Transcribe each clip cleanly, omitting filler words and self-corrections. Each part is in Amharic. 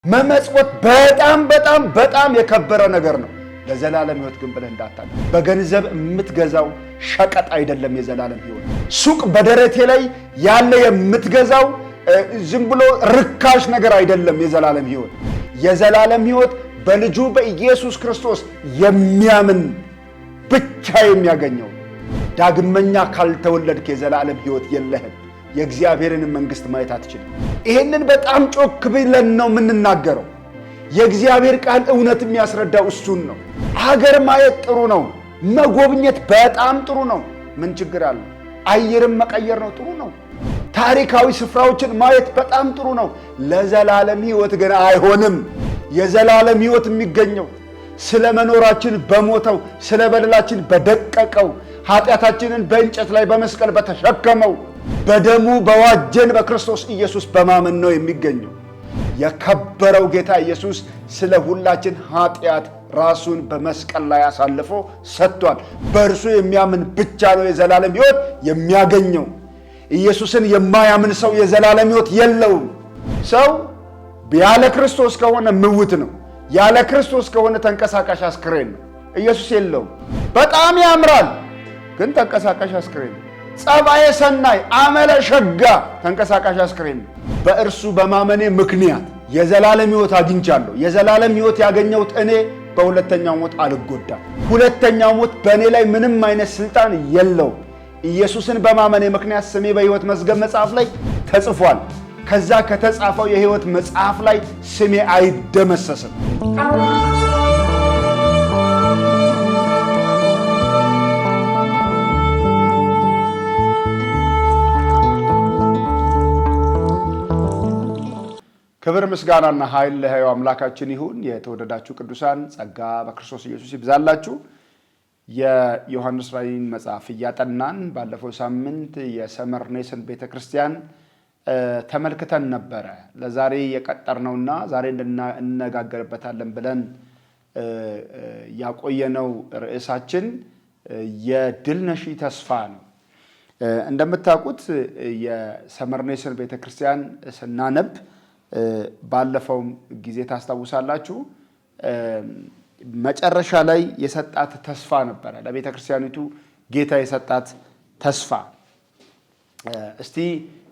መመጽወት በጣም የከበረ ነገር ነው። ለዘላለም ሕይወት ግን ብለህ እንዳታለ በገንዘብ የምትገዛው ሸቀጥ አይደለም። የዘላለም ሕይወት ሱቅ በደረቴ ላይ ያለ የምትገዛው ዝም ብሎ ርካሽ ነገር አይደለም። የዘላለም ሕይወት በልጁ በኢየሱስ ክርስቶስ የሚያምን ብቻ የሚያገኘው። ዳግመኛ ካልተወለድክ የዘላለም ሕይወት የለህም። የእግዚአብሔርን መንግስት ማየት አትችልም። ይሄንን በጣም ጮክ ብለን ነው የምንናገረው። የእግዚአብሔር ቃል እውነት የሚያስረዳው እሱን ነው። ሀገር ማየት ጥሩ ነው። መጎብኘት በጣም ጥሩ ነው። ምን ችግር አለ? አየርን መቀየር ነው፣ ጥሩ ነው። ታሪካዊ ስፍራዎችን ማየት በጣም ጥሩ ነው። ለዘላለም ሕይወት ግን አይሆንም። የዘላለም ሕይወት የሚገኘው ስለ መኖራችን በሞተው፣ ስለ በደላችን በደቀቀው፣ ኃጢአታችንን በእንጨት ላይ በመስቀል በተሸከመው በደሙ በዋጀን በክርስቶስ ኢየሱስ በማመን ነው የሚገኘው። የከበረው ጌታ ኢየሱስ ስለ ሁላችን ኃጢአት ራሱን በመስቀል ላይ አሳልፎ ሰጥቷል። በእርሱ የሚያምን ብቻ ነው የዘላለም ሕይወት የሚያገኘው። ኢየሱስን የማያምን ሰው የዘላለም ሕይወት የለውም። ሰው ያለ ክርስቶስ ከሆነ ምውት ነው። ያለ ክርስቶስ ከሆነ ተንቀሳቃሽ አስክሬን ነው። ኢየሱስ የለውም። በጣም ያምራል፣ ግን ተንቀሳቃሽ አስክሬን ነው። ጸባየ ሰናይ አመለ ሸጋ ተንቀሳቃሽ አስክሬን ነው። በእርሱ በማመኔ ምክንያት የዘላለም ሕይወት አግኝቻለሁ። የዘላለም ሕይወት ያገኘሁት እኔ በሁለተኛው ሞት አልጎዳም። ሁለተኛው ሞት በእኔ ላይ ምንም አይነት ስልጣን የለውም። ኢየሱስን በማመኔ ምክንያት ስሜ በሕይወት መዝገብ መጽሐፍ ላይ ተጽፏል። ከዛ ከተጻፈው የሕይወት መጽሐፍ ላይ ስሜ አይደመሰስም። ክብር ምስጋናና ኃይል ለሕያው አምላካችን ይሁን። የተወደዳችሁ ቅዱሳን ጸጋ በክርስቶስ ኢየሱስ ይብዛላችሁ። የዮሐንስ ራእይን መጽሐፍ እያጠናን ባለፈው ሳምንት የሰመርኔስን ቤተክርስቲያን ተመልክተን ነበረ። ለዛሬ የቀጠርነውና ዛሬ እንነጋገርበታለን ብለን ያቆየነው ርዕሳችን የድል ነሺ ተስፋ ነው። እንደምታውቁት የሰመርኔስን ቤተክርስቲያን ስናነብ ባለፈው ጊዜ ታስታውሳላችሁ፣ መጨረሻ ላይ የሰጣት ተስፋ ነበረ። ለቤተ ክርስቲያኒቱ ጌታ የሰጣት ተስፋ። እስቲ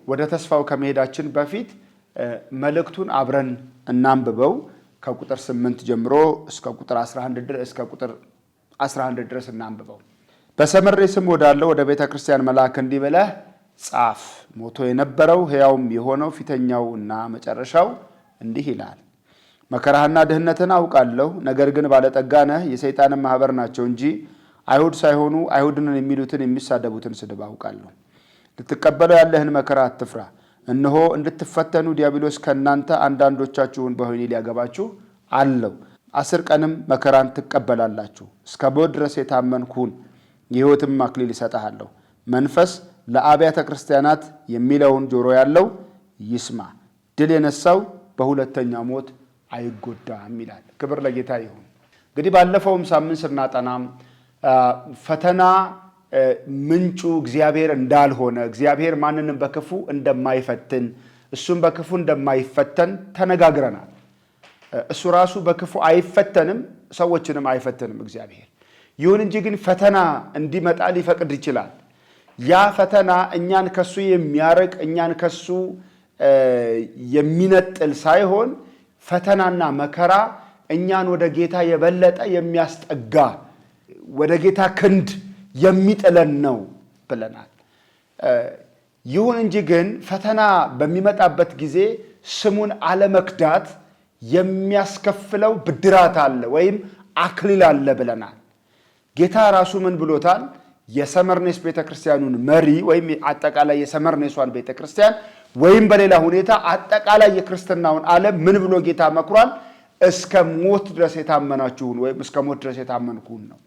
ወደ ተስፋው ከመሄዳችን በፊት መልእክቱን አብረን እናንብበው። ከቁጥር 8 ጀምሮ እስከ ቁጥር 11 ድረስ እናንብበው። በሰመርኔስም ወዳለው ወደ ቤተ ክርስቲያን መልአክ እንዲህ ብለህ ጻፍ፣ ሞቶ የነበረው ሕያውም የሆነው ፊተኛው እና መጨረሻው እንዲህ ይላል፣ መከራህና ድህነትን አውቃለሁ። ነገር ግን ባለጠጋ ነህ። የሰይጣንን ማኅበር ናቸው እንጂ አይሁድ ሳይሆኑ አይሁድንን የሚሉትን የሚሳደቡትን ስድብ አውቃለሁ። ልትቀበለው ያለህን መከራ አትፍራ። እነሆ እንድትፈተኑ ዲያብሎስ ከእናንተ አንዳንዶቻችሁን በወህኒ ሊያገባችሁ አለው። 10 ቀንም መከራን ትቀበላላችሁ። እስከ ሞት ድረስ የታመንህ ሁን፣ የሕይወትም አክሊል እሰጥሃለሁ። መንፈስ ለአብያተ ክርስቲያናት የሚለውን ጆሮ ያለው ይስማ። ድል የነሳው በሁለተኛ ሞት አይጎዳም ይላል። ክብር ለጌታ ይሁን። እንግዲህ ባለፈውም ሳምንት ስናጠናም ፈተና ምንጩ እግዚአብሔር እንዳልሆነ፣ እግዚአብሔር ማንንም በክፉ እንደማይፈትን፣ እሱም በክፉ እንደማይፈተን ተነጋግረናል። እሱ ራሱ በክፉ አይፈተንም፣ ሰዎችንም አይፈትንም እግዚአብሔር። ይሁን እንጂ ግን ፈተና እንዲመጣ ሊፈቅድ ይችላል። ያ ፈተና እኛን ከሱ የሚያርቅ እኛን ከሱ የሚነጥል ሳይሆን ፈተናና መከራ እኛን ወደ ጌታ የበለጠ የሚያስጠጋ ወደ ጌታ ክንድ የሚጥለን ነው ብለናል። ይሁን እንጂ ግን ፈተና በሚመጣበት ጊዜ ስሙን አለመክዳት የሚያስከፍለው ብድራት አለ ወይም አክሊል አለ ብለናል። ጌታ ራሱ ምን ብሎታል? የሰመርኔስ ቤተክርስቲያኑን መሪ ወይም አጠቃላይ የሰመርኔሷን ቤተክርስቲያን ወይም በሌላ ሁኔታ አጠቃላይ የክርስትናውን ዓለም ምን ብሎ ጌታ መክሯል? እስከ ሞት ድረስ የታመናችሁን ወይም እስከ ሞት ድረስ የታመንኩን ነው።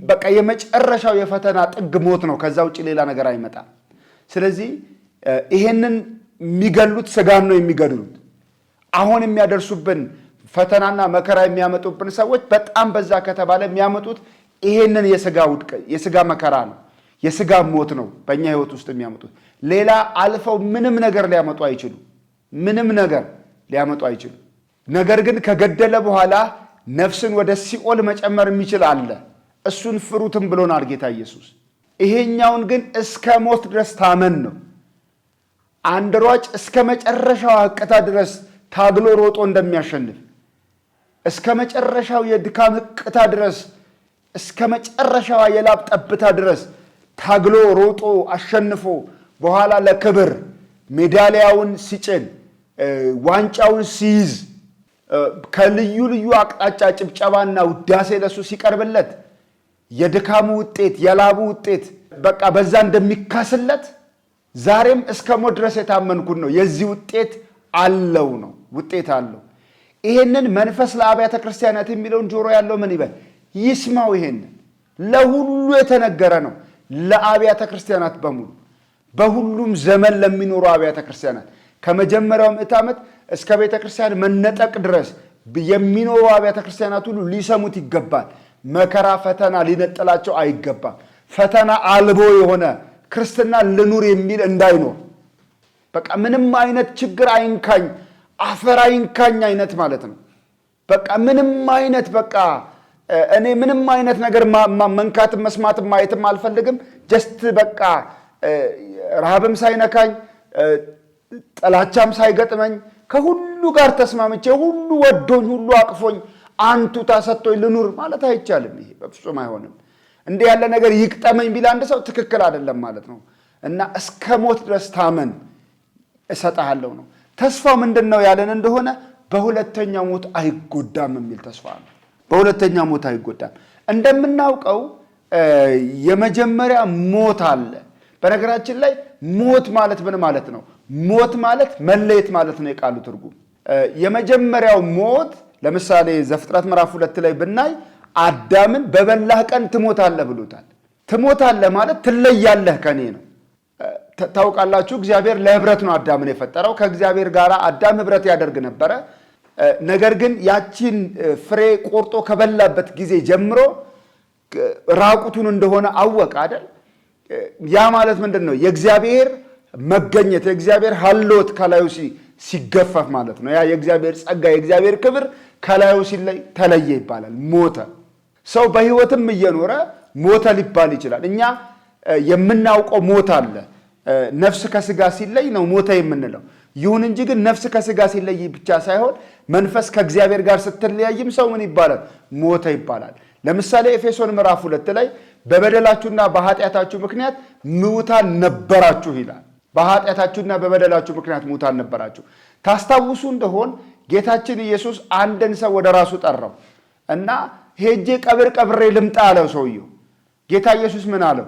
በቃ የመጨረሻው የፈተና ጥግ ሞት ነው። ከዛ ውጭ ሌላ ነገር አይመጣም። ስለዚህ ይሄንን የሚገሉት ስጋን ነው የሚገድሉት። አሁን የሚያደርሱብን ፈተናና መከራ የሚያመጡብን ሰዎች በጣም በዛ ከተባለ የሚያመጡት ይሄንን የስጋ መከራ ነው፣ የስጋ ሞት ነው በእኛ ህይወት ውስጥ የሚያመጡት። ሌላ አልፈው ምንም ነገር ሊያመጡ አይችሉም። ነገር ግን ከገደለ በኋላ ነፍስን ወደ ሲኦል መጨመር የሚችል አለ። እሱን ፍሩትም ብሎናል ጌታ ኢየሱስ። ይሄኛውን ግን እስከ ሞት ድረስ ታመን ነው። አንድ ሯጭ እስከ መጨረሻው እቅታ ድረስ ታግሎ ሮጦ እንደሚያሸንፍ፣ እስከ መጨረሻው የድካም እቅታ ድረስ፣ እስከ መጨረሻው የላብ ጠብታ ድረስ ታግሎ ሮጦ አሸንፎ በኋላ ለክብር ሜዳሊያውን ሲጭን ዋንጫውን ሲይዝ ከልዩ ልዩ አቅጣጫ ጭብጨባና ውዳሴ ለሱ ሲቀርብለት የድካሙ ውጤት የላቡ ውጤት በቃ በዛ እንደሚካስለት ዛሬም እስከ ሞት ድረስ የታመንኩት ነው። የዚህ ውጤት አለው ነው፣ ውጤት አለው። ይሄንን መንፈስ ለአብያተ ክርስቲያናት የሚለውን ጆሮ ያለው ምን ይበል ይስማው። ይሄንን ለሁሉ የተነገረ ነው፣ ለአብያተ ክርስቲያናት በሙሉ በሁሉም ዘመን ለሚኖሩ አብያተ ክርስቲያናት ከመጀመሪያው ምዕተ ዓመት እስከ ቤተ ክርስቲያን መነጠቅ ድረስ የሚኖሩ አብያተ ክርስቲያናት ሁሉ ሊሰሙት ይገባል። መከራ ፈተና ሊነጥላቸው አይገባም። ፈተና አልቦ የሆነ ክርስትና ልኑር የሚል እንዳይኖር፣ በቃ ምንም አይነት ችግር አይንካኝ አፈር አይንካኝ አይነት ማለት ነው። በቃ ምንም አይነት በቃ እኔ ምንም አይነት ነገር መንካትም መስማትም ማየትም አልፈልግም። ጀስት በቃ ረሃብም ሳይነካኝ ጥላቻም ሳይገጥመኝ ከሁሉ ጋር ተስማምቼ ሁሉ ወዶኝ ሁሉ አቅፎኝ አንቱታ ሰጥቶኝ ልኑር ማለት አይቻልም። ይሄ በፍጹም አይሆንም። እንዲህ ያለ ነገር ይቅጠመኝ ቢል አንድ ሰው ትክክል አይደለም ማለት ነው። እና እስከ ሞት ድረስ ታመን እሰጥሃለሁ ነው። ተስፋው ምንድን ነው ያለን እንደሆነ በሁለተኛው ሞት አይጎዳም የሚል ተስፋ ነው። በሁለተኛው ሞት አይጎዳም። እንደምናውቀው የመጀመሪያ ሞት አለ። በነገራችን ላይ ሞት ማለት ምን ማለት ነው? ሞት ማለት መለየት ማለት ነው የቃሉ ትርጉም። የመጀመሪያው ሞት ለምሳሌ ዘፍጥረት ምዕራፍ 2 ላይ ብናይ አዳምን በበላህ ቀን ትሞታለህ ብሎታል። ትሞታለህ ማለት ትለያለህ ከኔ ነው። ታውቃላችሁ እግዚአብሔር ለህብረት ነው አዳምን የፈጠረው። ከእግዚአብሔር ጋር አዳም ህብረት ያደርግ ነበረ። ነገር ግን ያቺን ፍሬ ቆርጦ ከበላበት ጊዜ ጀምሮ ራቁቱን እንደሆነ አወቀ አይደል? ያ ማለት ምንድን ነው? የእግዚአብሔር መገኘት የእግዚአብሔር ሀልዎት ከላዩ ሲገፈፍ ማለት ነው። ያ የእግዚአብሔር ጸጋ የእግዚአብሔር ክብር ከላዩ ሲለይ ተለየ ይባላል። ሞተ። ሰው በህይወትም እየኖረ ሞተ ሊባል ይችላል። እኛ የምናውቀው ሞት አለ። ነፍስ ከስጋ ሲለይ ነው ሞተ የምንለው። ይሁን እንጂ ግን ነፍስ ከስጋ ሲለይ ብቻ ሳይሆን መንፈስ ከእግዚአብሔር ጋር ስትለያይም ሰው ምን ይባላል? ሞተ ይባላል። ለምሳሌ ኤፌሶን ምዕራፍ 2 ላይ በበደላችሁና በኃጢአታችሁ ምክንያት ምውታን ነበራችሁ ይላል። በኃጢአታችሁና በበደላችሁ ምክንያት ሙታን ነበራችሁ። ታስታውሱ እንደሆን ጌታችን ኢየሱስ አንድን ሰው ወደ ራሱ ጠራው እና ሄጄ ቀብሬ ልምጣ አለው ሰውየው። ጌታ ኢየሱስ ምን አለው?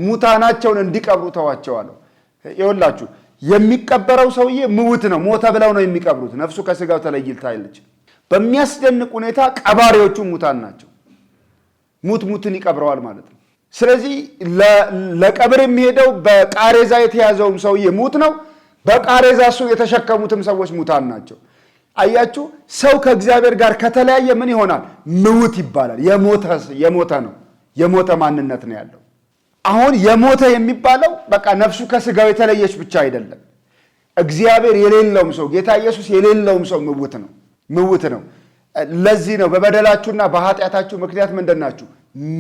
ሙታናቸውን እንዲቀብሩ ተዋቸው አለው። ይኸውላችሁ የሚቀበረው ሰውዬ ምውት ነው። ሞተ ብለው ነው የሚቀብሩት። ነፍሱ ከስጋው ተለይታለች። በሚያስደንቅ ሁኔታ ቀባሪዎቹ ሙታን ናቸው። ሙትን ይቀብረዋል ማለት ነው። ስለዚህ ለቀብር የሚሄደው በቃሬዛ የተያዘውም ሰውዬ ሙት ነው። በቃሬዛ እሱ የተሸከሙትም ሰዎች ሙታን ናቸው። አያችሁ፣ ሰው ከእግዚአብሔር ጋር ከተለያየ ምን ይሆናል? ምውት ይባላል። የሞተ ነው። የሞተ ማንነት ነው ያለው። አሁን የሞተ የሚባለው በቃ ነፍሱ ከስጋው የተለየች ብቻ አይደለም። እግዚአብሔር የሌለውም ሰው ጌታ ኢየሱስ የሌለውም ሰው ምውት ነው። ለዚህ ነው በበደላችሁና በኃጢአታችሁ ምክንያት ምንድን ናችሁ?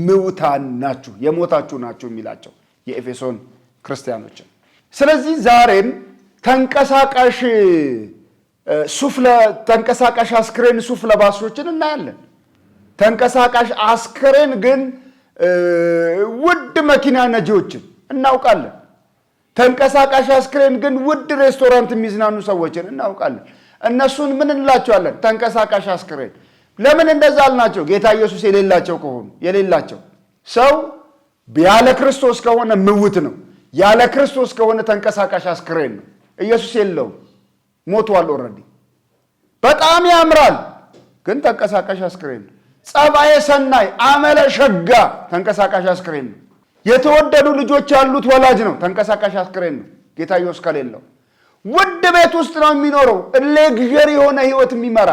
ምውታን ናችሁ፣ የሞታችሁ ናችሁ የሚላቸው የኤፌሶን ክርስቲያኖችን። ስለዚህ ዛሬም ተንቀሳቃሽ አስክሬን ሱፍ ለባሾችን እናያለን። ተንቀሳቃሽ አስክሬን ግን ውድ መኪና ነጂዎችን እናውቃለን። ተንቀሳቃሽ አስክሬን ግን ውድ ሬስቶራንት የሚዝናኑ ሰዎችን እናውቃለን። እነሱን ምን እንላቸዋለን? ተንቀሳቃሽ አስክሬን። ለምን እንደዛ አልናቸው? ጌታ ኢየሱስ የሌላቸው ሰው ያለ ክርስቶስ ከሆነ ምውት ነው። ያለ ክርስቶስ ከሆነ ተንቀሳቃሽ አስክሬን ነው። ኢየሱስ የለውም፣ ሞቷል ኦልሬዲ። በጣም ያምራል ግን ተንቀሳቃሽ አስክሬን ነው። ጸባዬ ሰናይ አመለ ሸጋ ተንቀሳቃሽ አስክሬን ነው። የተወደዱ ልጆች ያሉት ወላጅ ነው፣ ተንቀሳቃሽ አስክሬን ነው። ጌታ ኢየሱስ ከሌለው ውድ ቤት ውስጥ ነው የሚኖረው። ሌግዠሪ የሆነ ህይወት የሚመራ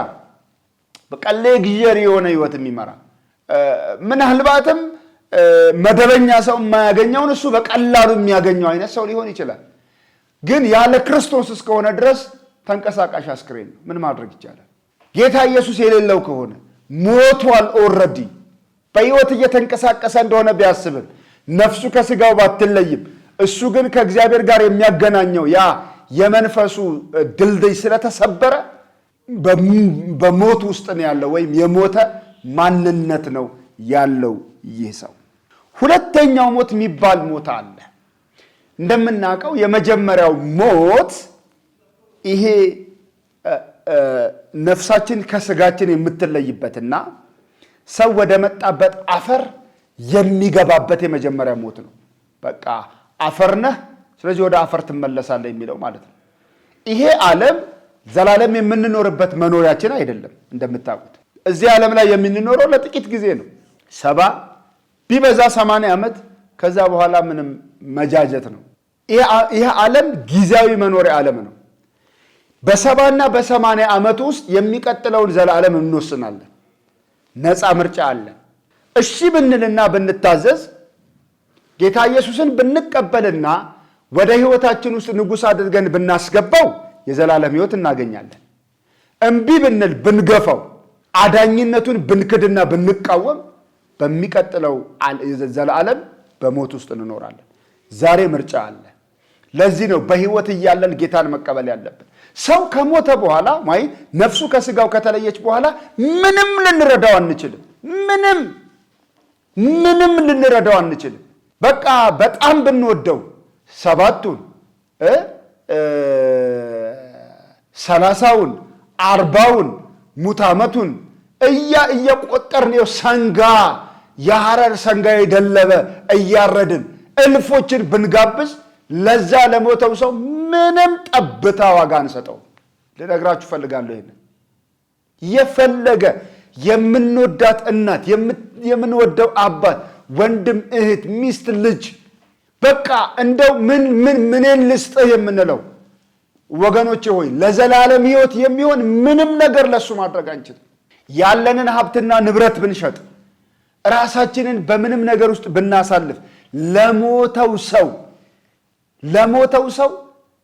በቃ ሌግዠሪ የሆነ ህይወት የሚመራ ምናልባትም መደበኛ ሰው የማያገኘውን እሱ በቀላሉ የሚያገኘው አይነት ሰው ሊሆን ይችላል። ግን ያለ ክርስቶስ እስከሆነ ድረስ ተንቀሳቃሽ አስክሬን ነው። ምን ማድረግ ይቻላል? ጌታ ኢየሱስ የሌለው ከሆነ ሞቷል። ኦልሬዲ በሕይወት እየተንቀሳቀሰ እንደሆነ ቢያስብም ነፍሱ ከስጋው ባትለይም እሱ ግን ከእግዚአብሔር ጋር የሚያገናኘው ያ የመንፈሱ ድልድይ ስለተሰበረ በሞት ውስጥ ነው ያለው፣ ወይም የሞተ ማንነት ነው ያለው ይህ ሰው። ሁለተኛው ሞት የሚባል ሞት አለ። እንደምናውቀው የመጀመሪያው ሞት ይሄ ነፍሳችን ከስጋችን የምትለይበትና ሰው ወደ መጣበት አፈር የሚገባበት የመጀመሪያ ሞት ነው። በቃ አፈር ነህ፣ ስለዚህ ወደ አፈር ትመለሳለህ የሚለው ማለት ነው። ይሄ ዓለም ዘላለም የምንኖርበት መኖሪያችን አይደለም። እንደምታውቁት እዚህ ዓለም ላይ የምንኖረው ለጥቂት ጊዜ ነው። 70 ቢበዛ 80 ዓመት፣ ከዛ በኋላ ምንም መጃጀት ነው። ይሄ ዓለም ጊዜያዊ መኖሪያ ዓለም ነው። በ70 እና በ80 ዓመት ውስጥ የሚቀጥለውን ዘላለም እንወስናለን። ነፃ ምርጫ አለ። እሺ ብንልና ብንታዘዝ ጌታ ኢየሱስን ብንቀበልና ወደ ሕይወታችን ውስጥ ንጉሥ አድርገን ብናስገባው የዘላለም ሕይወት እናገኛለን። እምቢ ብንል ብንገፋው፣ አዳኝነቱን ብንክድና ብንቃወም በሚቀጥለው ዘላለም በሞት ውስጥ እንኖራለን። ዛሬ ምርጫ አለ። ለዚህ ነው በሕይወት እያለን ጌታን መቀበል ያለብን። ሰው ከሞተ በኋላ ወይ ነፍሱ ከስጋው ከተለየች በኋላ ምንም ልንረዳው አንችልም። ምንም ልንረዳው አንችልም። በቃ በጣም ብንወደው 7ቱን 30ውን 40ውን ሙት ዓመቱን እየቆጠርን ሰንጋ የሐረር ሰንጋ የደለበ እያረድን እልፎችን ብንጋብዝ ለዛ ለሞተው ሰው ምንም ጠብታ ዋጋ አንሰጠው። ልነግራችሁ ፈልጋለሁ። ይሄን የፈለገ የምንወዳት እናት፣ የምንወደው አባት፣ ወንድም፣ እህት፣ ሚስት፣ ልጅ በቃ እንደው ምን ልስጥህ የምንለው ወገኖቼ ሆይ ለዘላለም ሕይወት የሚሆን ምንም ነገር ለሱ ማድረግ አንችልም። ያለንን ሀብትና ንብረት ብንሸጥ፣ ራሳችንን በምንም ነገር ውስጥ ብናሳልፍ ለሞተው ሰው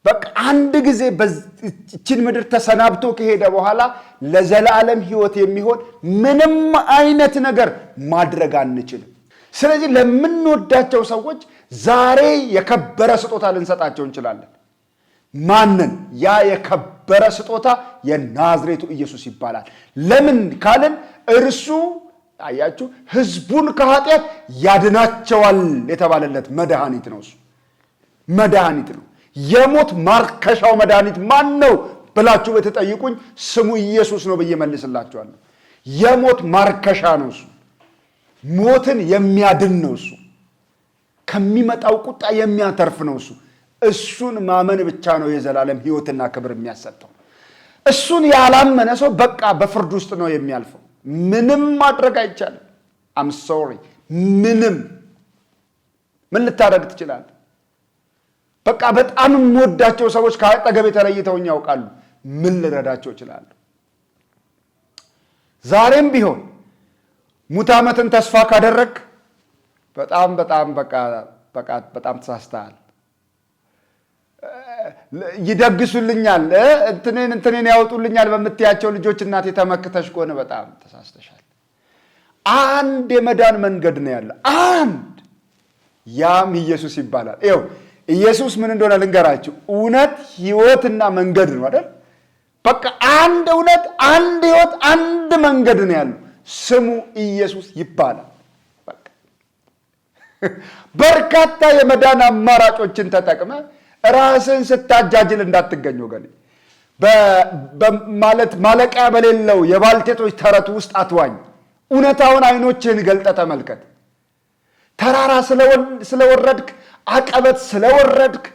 በቃ አንድ ጊዜ በዚችን ምድር ተሰናብቶ ከሄደ በኋላ ለዘላለም ሕይወት የሚሆን ምንም አይነት ነገር ማድረግ አንችልም። ስለዚህ ለምንወዳቸው ሰዎች ዛሬ የከበረ ስጦታ ልንሰጣቸው እንችላለን። ማንን? ያ የከበረ ስጦታ የናዝሬቱ ኢየሱስ ይባላል። ለምን ካልን እርሱ አያችሁ ሕዝቡን ከኃጢአት ያድናቸዋል የተባለለት መድኃኒት ነው። እሱ መድኃኒት ነው። የሞት ማርከሻው መድኃኒት ማን ነው ብላችሁ በተጠይቁኝ ስሙ ኢየሱስ ነው ብዬ መልስላችኋለሁ። የሞት ማርከሻ ነው እሱ። ሞትን የሚያድን ነው እሱ። ከሚመጣው ቁጣ የሚያተርፍ ነው እሱ። እሱን ማመን ብቻ ነው የዘላለም ሕይወትና ክብር የሚያሰጠው። እሱን ያላመነ ሰው በቃ በፍርድ ውስጥ ነው የሚያልፈው። ምንም ማድረግ አይቻልም። አም ሶሪ ምን ልታደርግ ትችላለህ? በቃ በጣም የምወዳቸው ሰዎች ከአጠገቤ ተለይተውኝ ያውቃሉ። ምን ልረዳቸው እችላለሁ? ዛሬም ቢሆን ሙት ዓመትን ተስፋ ካደረግ በጣም ተሳስተሃል። ይደግሱልኛል፣ እንትኔን ያወጡልኛል በምትያቸው ልጆች እናቴ ተመክተሽ ከሆነ በጣም ተሳስተሻል። አንድ የመዳን መንገድ ነው ያለ፣ አንድ። ያም ኢየሱስ ይባላል። ይኸው ኢየሱስ ምን እንደሆነ ልንገራችሁ። እውነት ሕይወትና መንገድ ነው አይደል? በቃ አንድ እውነት፣ አንድ ሕይወት፣ አንድ መንገድ ነው ያለው። ስሙ ኢየሱስ ይባላል። በቃ በርካታ የመዳን አማራጮችን ተጠቅመ ራስን ስታጃጅል እንዳትገኝ ወገኔ። ማለት ማለቂያ በሌለው የባልቴቶች ተረት ውስጥ አትዋኝ። እውነታውን አይኖችህን ገልጠ ተመልከት። ተራራ ስለወረድክ፣ አቀበት ስለወረድክ፣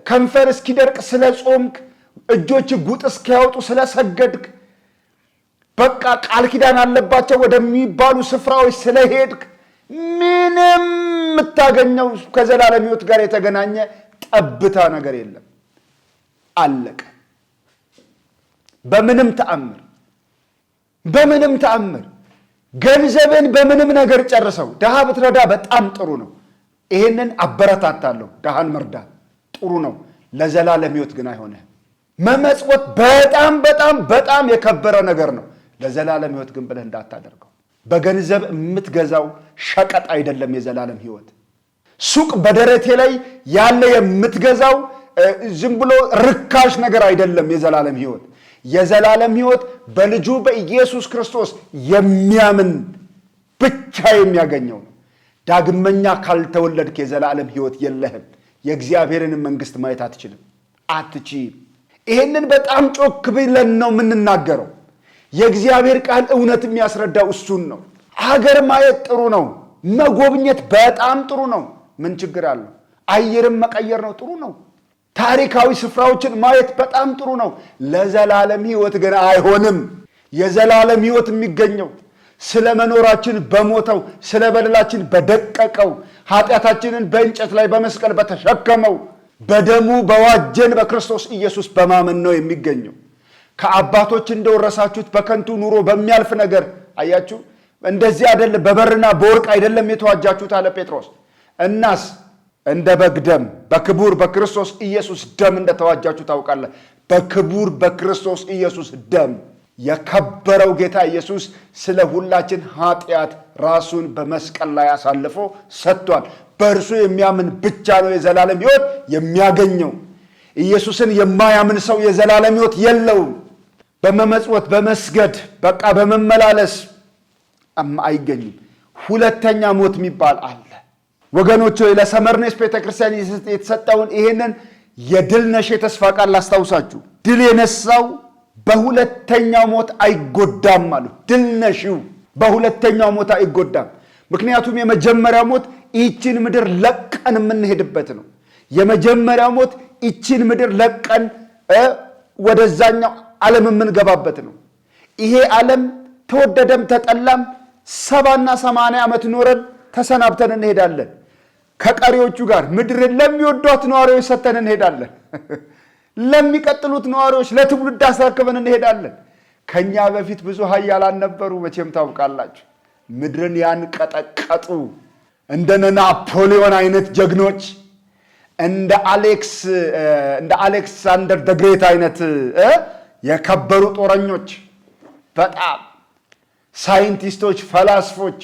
ከንፈር እስኪደርቅ ስለጾምክ፣ እጆች ጉጥ እስኪያወጡ ስለሰገድክ፣ በቃ ቃል ኪዳን አለባቸው ወደሚባሉ ስፍራዎች ስለሄድክ ምንም የምታገኘው ከዘላለም ሕይወት ጋር የተገናኘ ጠብታ ነገር የለም። አለቀ። በምንም ተአምር ገንዘብን በምንም ነገር ጨርሰው ድሃ ብትረዳ በጣም ጥሩ ነው። ይሄንን አበረታታለሁ። ድሃን መርዳት ጥሩ ነው። ለዘላለም ሕይወት ግን አይሆንም። መመጽወት በጣም በጣም በጣም የከበረ ነገር ነው። ለዘላለም ሕይወት ግን ብለህ እንዳታደርገው። በገንዘብ የምትገዛው ሸቀጥ አይደለም የዘላለም ሕይወት። ሱቅ በደረቴ ላይ ያለ የምትገዛው ዝም ብሎ ርካሽ ነገር አይደለም የዘላለም ሕይወት። የዘላለም ሕይወት በልጁ በኢየሱስ ክርስቶስ የሚያምን ብቻ የሚያገኘው ነው። ዳግመኛ ካልተወለድክ የዘላለም ሕይወት የለህም። የእግዚአብሔርን መንግሥት ማየት አትችልም። ይሄንን በጣም ጮክ ብለን ነው የምንናገረው። የእግዚአብሔር ቃል እውነት የሚያስረዳው እሱን ነው። ሀገር ማየት ጥሩ ነው። መጎብኘት በጣም ጥሩ ነው። ምን ችግር አለው? አየርም መቀየር ነው፣ ጥሩ ነው። ታሪካዊ ስፍራዎችን ማየት በጣም ጥሩ ነው። ለዘላለም ሕይወት ግን አይሆንም። የዘላለም ሕይወት የሚገኘው ስለ መኖራችን በሞተው፣ ስለ በደላችን በደቀቀው፣ ኃጢአታችንን በእንጨት ላይ በመስቀል በተሸከመው፣ በደሙ በዋጀን በክርስቶስ ኢየሱስ በማመን ነው የሚገኘው። ከአባቶች እንደወረሳችሁት በከንቱ ኑሮ በሚያልፍ ነገር፣ አያችሁ፣ እንደዚህ አይደለም፣ በበርና በወርቅ አይደለም የተዋጃችሁት አለ ጴጥሮስ። እናስ እንደ በግ ደም በክቡር በክርስቶስ ኢየሱስ ደም እንደተዋጃችሁ ታውቃለህ። በክቡር በክርስቶስ ኢየሱስ ደም የከበረው ጌታ ኢየሱስ ስለ ሁላችን ኃጢአት ራሱን በመስቀል ላይ አሳልፎ ሰጥቷል። በእርሱ የሚያምን ብቻ ነው የዘላለም ሕይወት የሚያገኘው። ኢየሱስን የማያምን ሰው የዘላለም ሕይወት የለውም። በመመጽወት በመስገድ በቃ በመመላለስ አይገኝም። ሁለተኛ ሞት የሚባል አለ ወገኖች። ለሰመርኔስ ቤተክርስቲያን የተሰጠውን ይሄንን የድል ነሽ የተስፋ ቃል ላስታውሳችሁ። ድል የነሳው በሁለተኛው ሞት አይጎዳም አሉ። ድል ነሽው በሁለተኛው ሞት አይጎዳም። ምክንያቱም የመጀመሪያው ሞት ይህችን ምድር ለቀን የምንሄድበት ነው። የመጀመሪያው ሞት ይህችን ምድር ለቀን ወደዛኛው ዓለም የምንገባበት ነው። ይሄ ዓለም ተወደደም ተጠላም 70 እና 80 ዓመት ኖረን ተሰናብተን እንሄዳለን። ከቀሪዎቹ ጋር ምድርን ለሚወዷት ነዋሪዎች ሰጥተን እንሄዳለን። ለሚቀጥሉት ነዋሪዎች ለትውልድ አስረክበን እንሄዳለን። ከኛ በፊት ብዙ ኃያላን ነበሩ። መቼም ታውቃላችሁ፣ ምድርን ያንቀጠቀጡ እንደነ ናፖሊዮን አይነት ጀግኖች፣ እንደ አሌክሳንደር ደግሬት አይነት የከበሩ ጦረኞች፣ በጣም ሳይንቲስቶች፣ ፈላስፎች፣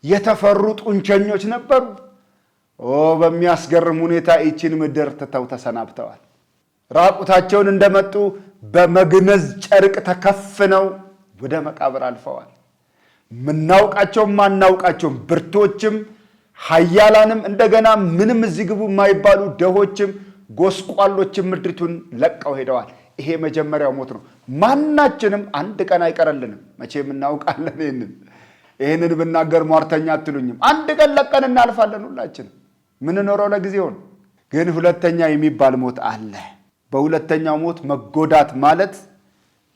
የተፈሩ ጡንቸኞች ነበሩ። በሚያስገርም ሁኔታ ይችን ምድር ትተው ተሰናብተዋል። ራቁታቸውን እንደመጡ በመግነዝ ጨርቅ ተከፍነው ወደ መቃብር አልፈዋል። ምናውቃቸውም ማናውቃቸውም ብርቶችም ኃያላንም እንደገና ምንም እዚህ ግቡ የማይባሉ ደሆችም ጎስቋሎችም ምድሪቱን ለቀው ሄደዋል። ይሄ መጀመሪያው ሞት ነው። ማናችንም አንድ ቀን አይቀርልንም። መቼም እናውቃለን። ይህንን ብናገር ሟርተኛ አትሉኝም። አንድ ቀን ለቀን እናልፋለን። ሁላችንም ምንኖረው ለጊዜው ነው። ግን ሁለተኛ የሚባል ሞት አለ። በሁለተኛው ሞት መጎዳት ማለት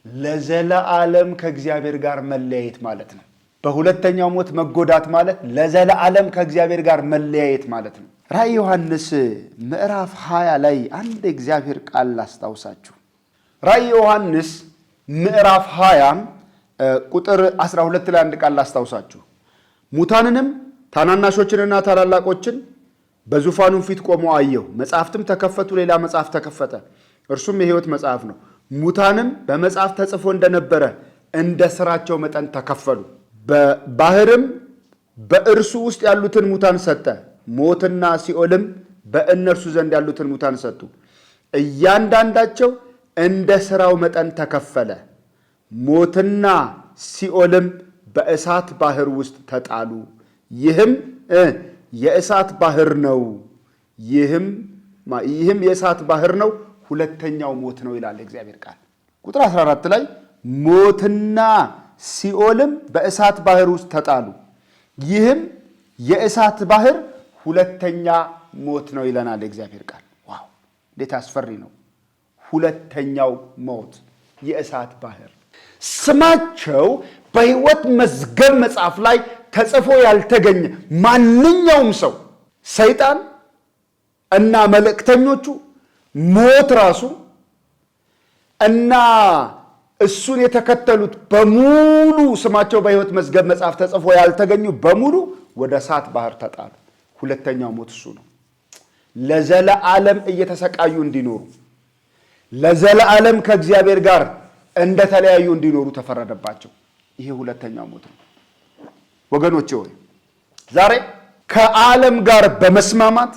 ለዘላለም ከእግዚአብሔር ጋር መለያየት ማለት ነው። በሁለተኛው ሞት መጎዳት ማለት ለዘላለም ከእግዚአብሔር ጋር መለያየት ማለት ነው። ራዕይ ዮሐንስ ምዕራፍ 20 ላይ አንድ እግዚአብሔር ቃል ላስታውሳችሁ። ራዕይ ዮሐንስ ምዕራፍ 20 ቁጥር 12 ላይ አንድ ቃል ላስታውሳችሁ። ሙታንንም ታናናሾችንና ታላላቆችን በዙፋኑ ፊት ቆመው አየሁ። መጽሐፍትም ተከፈቱ፣ ሌላ መጽሐፍ ተከፈተ፣ እርሱም የሕይወት መጽሐፍ ነው። ሙታንም በመጽሐፍ ተጽፎ እንደነበረ እንደ ሥራቸው መጠን ተከፈሉ። በባህርም በእርሱ ውስጥ ያሉትን ሙታን ሰጠ። ሞትና ሲኦልም በእነርሱ ዘንድ ያሉትን ሙታን ሰጡ። እያንዳንዳቸው እንደ ሥራው መጠን ተከፈለ። ሞትና ሲኦልም በእሳት ባህር ውስጥ ተጣሉ። ይህም የእሳት ባህር ነው። ይህም የእሳት ባህር ነው። ሁለተኛው ሞት ነው ይላል እግዚአብሔር ቃል። ቁጥር 14 ላይ ሞትና ሲኦልም በእሳት ባህር ውስጥ ተጣሉ። ይህም የእሳት ባህር ሁለተኛ ሞት ነው ይለናል እግዚአብሔር ቃል። ዋው እንዴት አስፈሪ ነው! ሁለተኛው ሞት የእሳት ባህር። ስማቸው በሕይወት መዝገብ መጽሐፍ ላይ ተጽፎ ያልተገኘ ማንኛውም ሰው ሰይጣን እና መልእክተኞቹ፣ ሞት ራሱ እና እሱን የተከተሉት በሙሉ ስማቸው በሕይወት መዝገብ መጽሐፍ ተጽፎ ያልተገኙ በሙሉ ወደ እሳት ባህር ተጣሉ። ሁለተኛው ሞት እሱ ነው። ለዘለዓለም እየተሰቃዩ እንዲኖሩ፣ ለዘላለም ከእግዚአብሔር ጋር እንደተለያዩ እንዲኖሩ ተፈረደባቸው። ይሄ ሁለተኛው ሞት ነው። ወገኖቼ ሆይ ዛሬ ከዓለም ጋር በመስማማት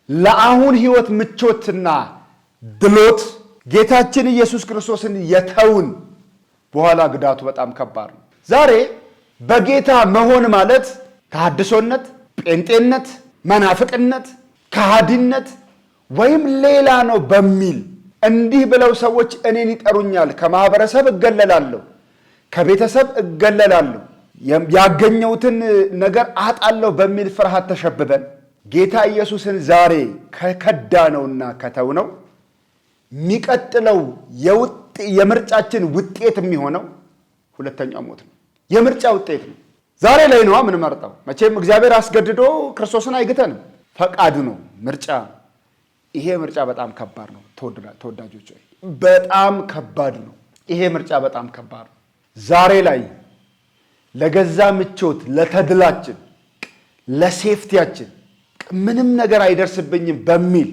ለአሁን ሕይወት ምቾትና ድሎት ጌታችን ኢየሱስ ክርስቶስን የተውን በኋላ ግዳቱ በጣም ከባድ ነው። ዛሬ በጌታ መሆን ማለት ተሐድሶነት፣ ጴንጤነት፣ መናፍቅነት፣ ከሃዲነት ወይም ሌላ ነው በሚል እንዲህ ብለው ሰዎች እኔን ይጠሩኛል፣ ከማህበረሰብ እገለላለሁ፣ ከቤተሰብ እገለላለሁ፣ ያገኘሁትን ነገር አጣለሁ በሚል ፍርሃት ተሸብበን ጌታ ኢየሱስን ዛሬ ከከዳነውና ከተውነው የሚቀጥለው የምርጫችን ውጤት የሚሆነው ሁለተኛው ሞት ነው። የምርጫ ውጤት ነው። ዛሬ ላይ ነው የምንመርጠው። መቼም እግዚአብሔር አስገድዶ ክርስቶስን አይግተንም፣ ፈቃዱ ነው፣ ምርጫ። ይሄ ምርጫ በጣም ከባድ ነው ተወዳጆች፣ በጣም ከባድ ነው። ይሄ ምርጫ በጣም ከባድ ነው። ዛሬ ላይ ለገዛ ምቾት፣ ለተድላችን፣ ለሴፍቲያችን ምንም ነገር አይደርስብኝም በሚል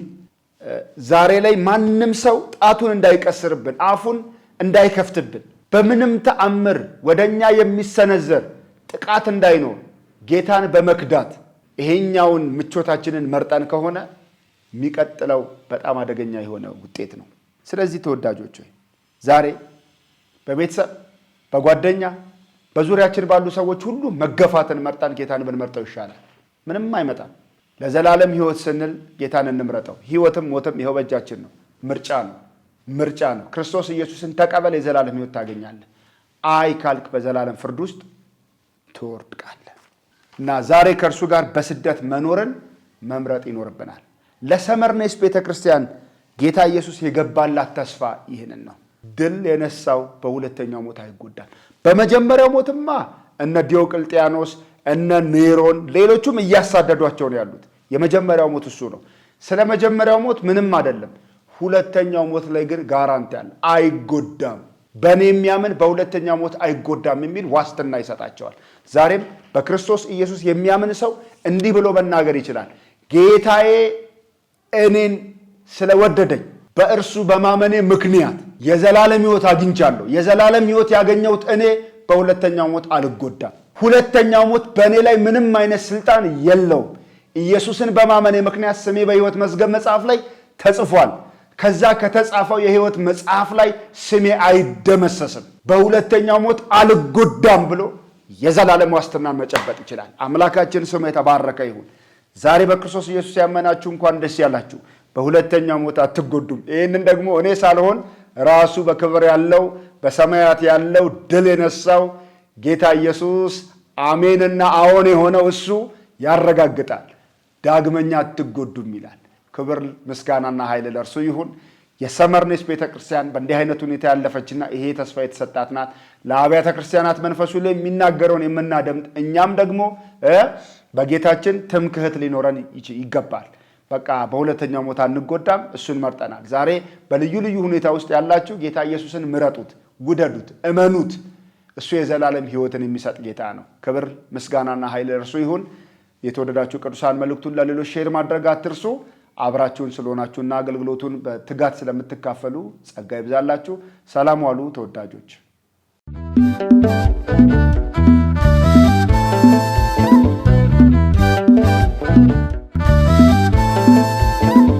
ዛሬ ላይ ማንም ሰው ጣቱን እንዳይቀስርብን፣ አፉን እንዳይከፍትብን፣ በምንም ተአምር ወደኛ የሚሰነዘር ጥቃት እንዳይኖር ጌታን በመክዳት ይሄኛውን ምቾታችንን መርጠን ከሆነ የሚቀጥለው በጣም አደገኛ የሆነ ውጤት ነው። ስለዚህ ተወዳጆች ሆይ ዛሬ በቤተሰብ በጓደኛ በዙሪያችን ባሉ ሰዎች ሁሉ መገፋትን መርጠን ጌታን ብንመርጠው ይሻላል። ምንም አይመጣም። ለዘላለም ሕይወት ስንል ጌታን እንምረጠው። ሕይወትም ሞትም ይኸው በእጃችን ነው። ምርጫ ነው፣ ምርጫ ነው። ክርስቶስ ኢየሱስን ተቀበል፣ የዘላለም ሕይወት ታገኛለህ። አይ ካልክ በዘላለም ፍርድ ውስጥ ትወድቃለህ። እና ዛሬ ከእርሱ ጋር በስደት መኖርን መምረጥ ይኖርብናል። ለሰመርኔስ ቤተ ክርስቲያን ጌታ ኢየሱስ የገባላት ተስፋ ይህንን ነው። ድል የነሳው በሁለተኛው ሞት አይጎዳም። በመጀመሪያው ሞትማ እነ ዲዮቅልጥያኖስ እነ ኔሮን ሌሎቹም እያሳደዷቸው ነው ያሉት። የመጀመሪያው ሞት እሱ ነው። ስለ መጀመሪያው ሞት ምንም አይደለም። ሁለተኛው ሞት ላይ ግን ጋራንቲ አለ። አይጎዳም፣ በእኔ የሚያምን በሁለተኛው ሞት አይጎዳም የሚል ዋስትና ይሰጣቸዋል። ዛሬም በክርስቶስ ኢየሱስ የሚያምን ሰው እንዲህ ብሎ መናገር ይችላል። ጌታዬ እኔን ስለወደደኝ በእርሱ በማመኔ ምክንያት የዘላለም ሕይወት አግኝቻለሁ። የዘላለም ሕይወት ያገኘሁት እኔ በሁለተኛው ሞት አልጎዳም። ሁለተኛው ሞት በእኔ ላይ ምንም አይነት ስልጣን የለውም። ኢየሱስን በማመኔ ምክንያት ስሜ በሕይወት መዝገብ መጽሐፍ ላይ ተጽፏል። ከዛ ከተጻፈው የሕይወት መጽሐፍ ላይ ስሜ አይደመሰስም። በሁለተኛው ሞት አልጎዳም ብሎ የዘላለም ዋስትናን መጨበጥ ይችላል። አምላካችን ስሙ የተባረከ ይሁን። ዛሬ በክርስቶስ ኢየሱስ ያመናችሁ እንኳን ደስ ያላችሁ። በሁለተኛው ሞት አትጎዱም። ይህንን ደግሞ እኔ ሳልሆን ራሱ በክብር ያለው በሰማያት ያለው ድል የነሳው ጌታ ኢየሱስ አሜንና አዎን የሆነው እሱ ያረጋግጣል። ዳግመኛ አትጎዱም ይላል። ክብር ምስጋናና ኃይል ለእርሱ ይሁን። የሰመርኔስ ቤተክርስቲያን በእንዲህ አይነት ሁኔታ ያለፈችና ይሄ ተስፋ የተሰጣት ናት። ለአብያተ ክርስቲያናት መንፈሱ ላይ የሚናገረውን የምናደምጥ እኛም ደግሞ በጌታችን ትምክህት ሊኖረን ይገባል። በቃ በሁለተኛው ሞት አንጎዳም፣ እሱን መርጠናል። ዛሬ በልዩ ልዩ ሁኔታ ውስጥ ያላችሁ ጌታ ኢየሱስን ምረጡት፣ ውደዱት፣ እመኑት። እሱ የዘላለም ሕይወትን የሚሰጥ ጌታ ነው። ክብር ምስጋናና ኃይል እርሱ ይሁን። የተወደዳችሁ ቅዱሳን መልእክቱን ለሌሎች ሼር ማድረግ አትርሱ። አብራችሁን ስለሆናችሁና አገልግሎቱን በትጋት ስለምትካፈሉ ጸጋ ይብዛላችሁ። ሰላም ዋሉ ተወዳጆች።